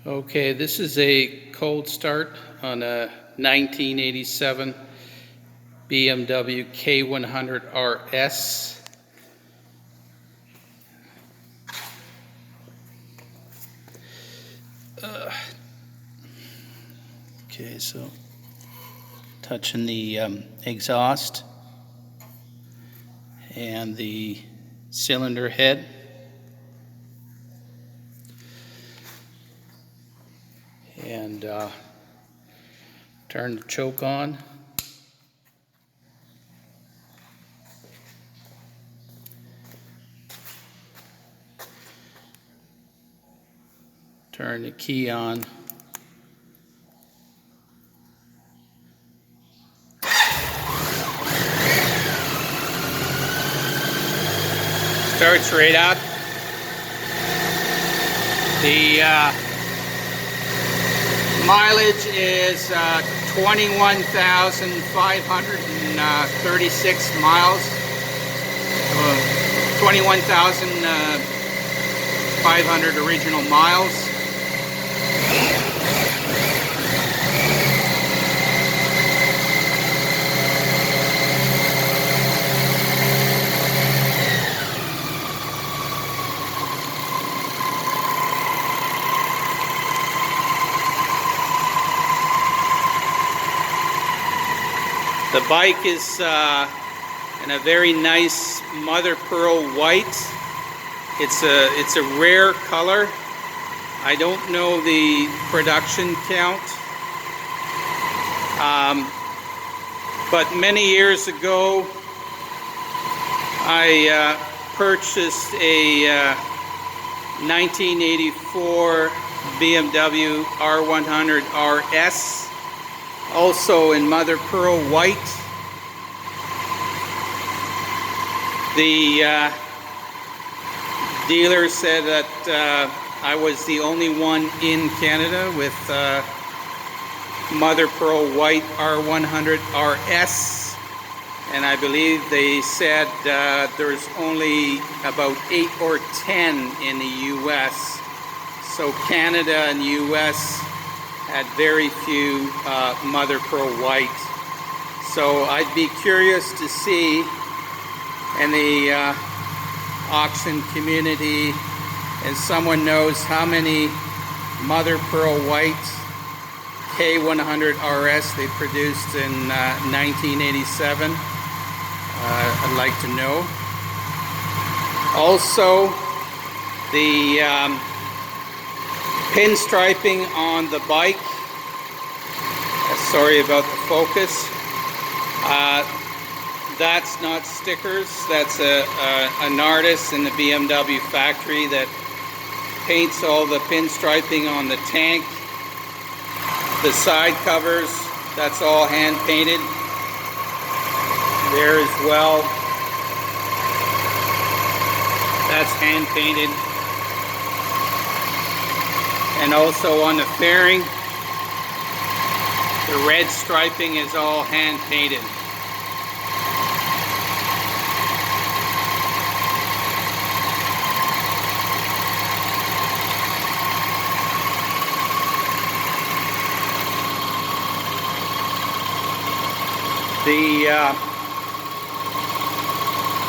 Okay, this is a cold start on a 1987 BMW K100RS. Okay, so touching the exhaust and the cylinder head. And turn the choke on. Turn the key on. Starts right up. The mileage is 21,536 miles. 21,500 original miles. The bike is in a very nice mother pearl white. It's a rare color. I don't know the production count, but many years ago I purchased a 1984 BMW R100RS. Also in mother pearl white. The dealer said that I was the only one in Canada with mother pearl white R100RS, and I believe they said there's only about 8 or 10 in the US. So Canada and US had very few mother pearl white. So I'd be curious to see in the auction community, and someone knows how many mother pearl white K100RS they produced in 1987. I'd like to know. Also, the pinstriping on the bike. Sorry about the focus. That's not stickers. That's an artist in the BMW factory that paints all the pinstriping on the tank. The side covers, that's all hand painted. There as well. That's hand painted. And also on the fairing, the red striping is all hand painted.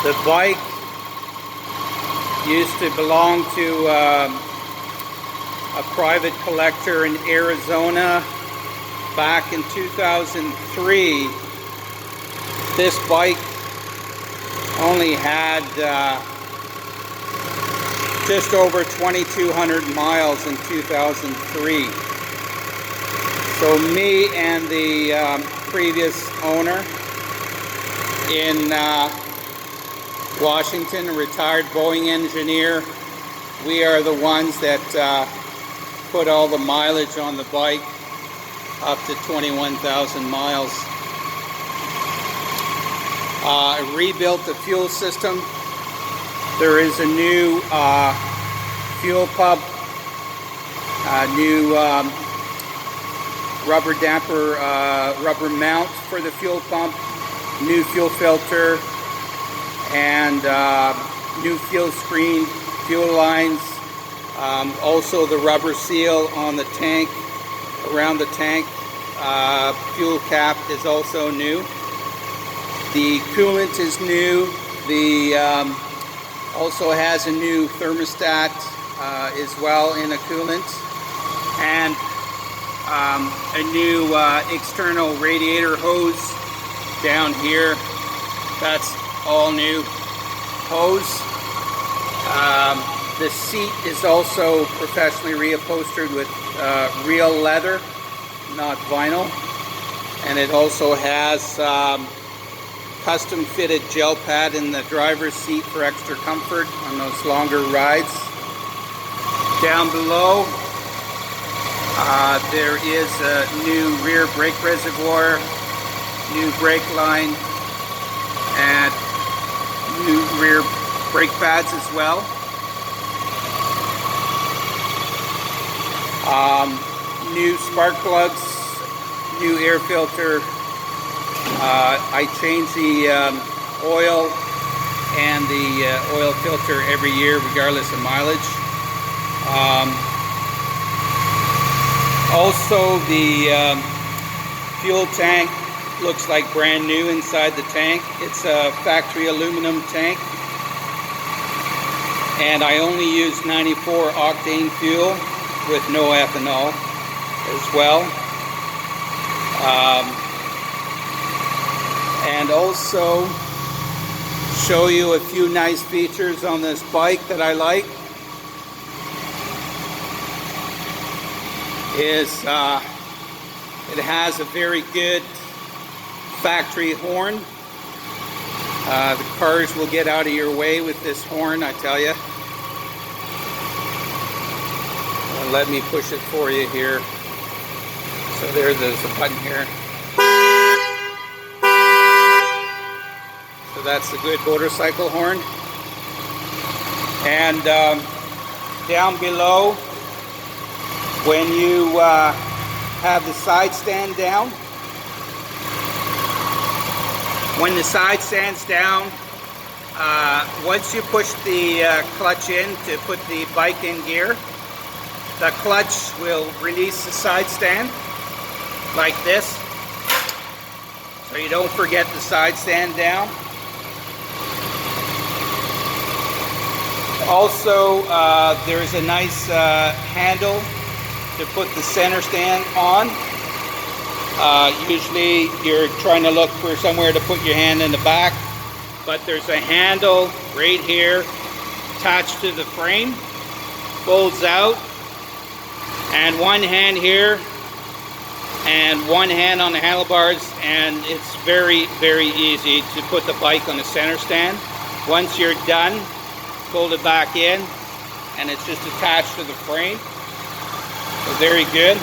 The bike used to belong to a private collector in Arizona back in 2003. This bike only had just over 2,200 miles in 2003. So me and the previous owner in Washington, a retired Boeing engineer, we are the ones that put all the mileage on the bike up to 21,000 miles. I rebuilt the fuel system. There is a new fuel pump, a new rubber damper, rubber mount for the fuel pump, new fuel filter, and new fuel screen, fuel lines, Also the rubber seal on the tank, around the tank. Fuel cap is also new. The coolant is new. The also has a new thermostat as well in a coolant, and a new external radiator hose down here. That's all new hose. The seat is also professionally reupholstered with real leather, not vinyl, and it also has custom fitted gel pad in the driver's seat for extra comfort on those longer rides. Down below there is a new rear brake reservoir, new brake line, and new rear brake pads as well. New spark plugs, new air filter. I change the oil and the oil filter every year regardless of mileage. Also the fuel tank looks like brand new inside the tank. It's a factory aluminum tank, and I only use 94 octane fuel with no ethanol as well. And also show you a few nice features on this bike that I like. It has a very good factory horn. The cars will get out of your way with this horn, I tell you. Let me push it for you here. So there's a button here. So that's the good motorcycle horn. And down below, when you have the side stand down, when the side stands down, once you push the clutch in to put the bike in gear, the clutch will release the side stand like this, so you don't forget the side stand down. Also, there's a nice handle to put the center stand on. Usually you're trying to look for somewhere to put your hand in the back, but there's a handle right here attached to the frame, folds out, and one hand here and one hand on the handlebars, and it's very, very easy to put the bike on the center stand. Once you're done, fold it back in, and it's just attached to the frame. So very good.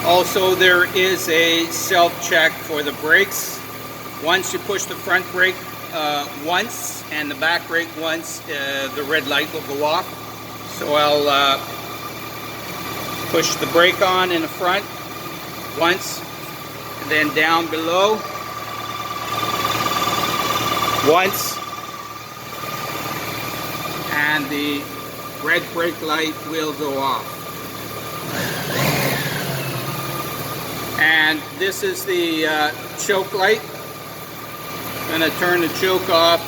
Also, there is a self-check for the brakes. Once you push the front brake once and the back brake once, the red light will go off. So I'll push the brake on in the front once, and then down below once, and the red brake light will go off. And this is the choke light. I'm going to turn the choke off,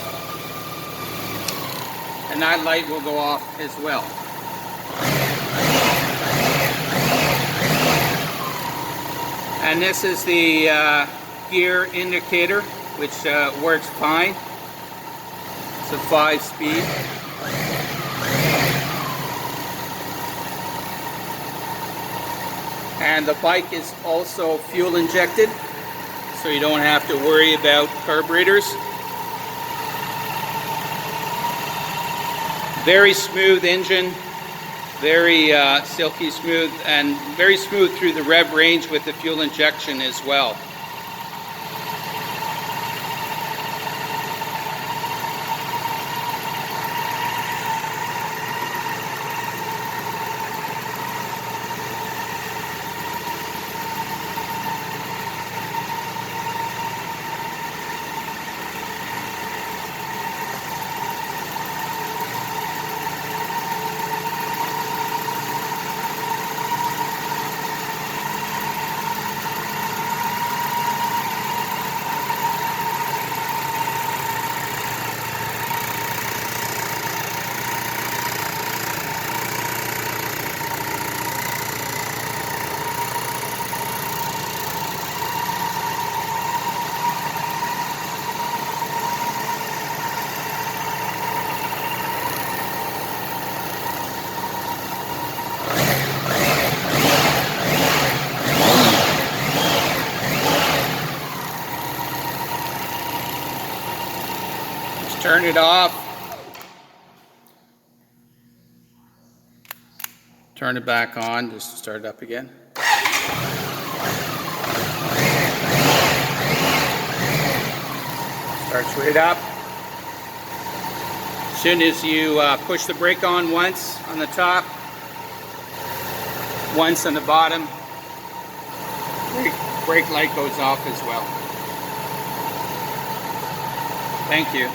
and that light will go off as well. And this is the gear indicator, which works fine. It's a 5-speed. And the bike is also fuel injected, so you don't have to worry about carburetors. Very smooth engine, very silky smooth, and very smooth through the rev range with the fuel injection as well. Turn it off. Turn it back on just to start it up again. Starts right up. As soon as you push the brake on once on the top, once on the bottom, brake light goes off as well. Thank you.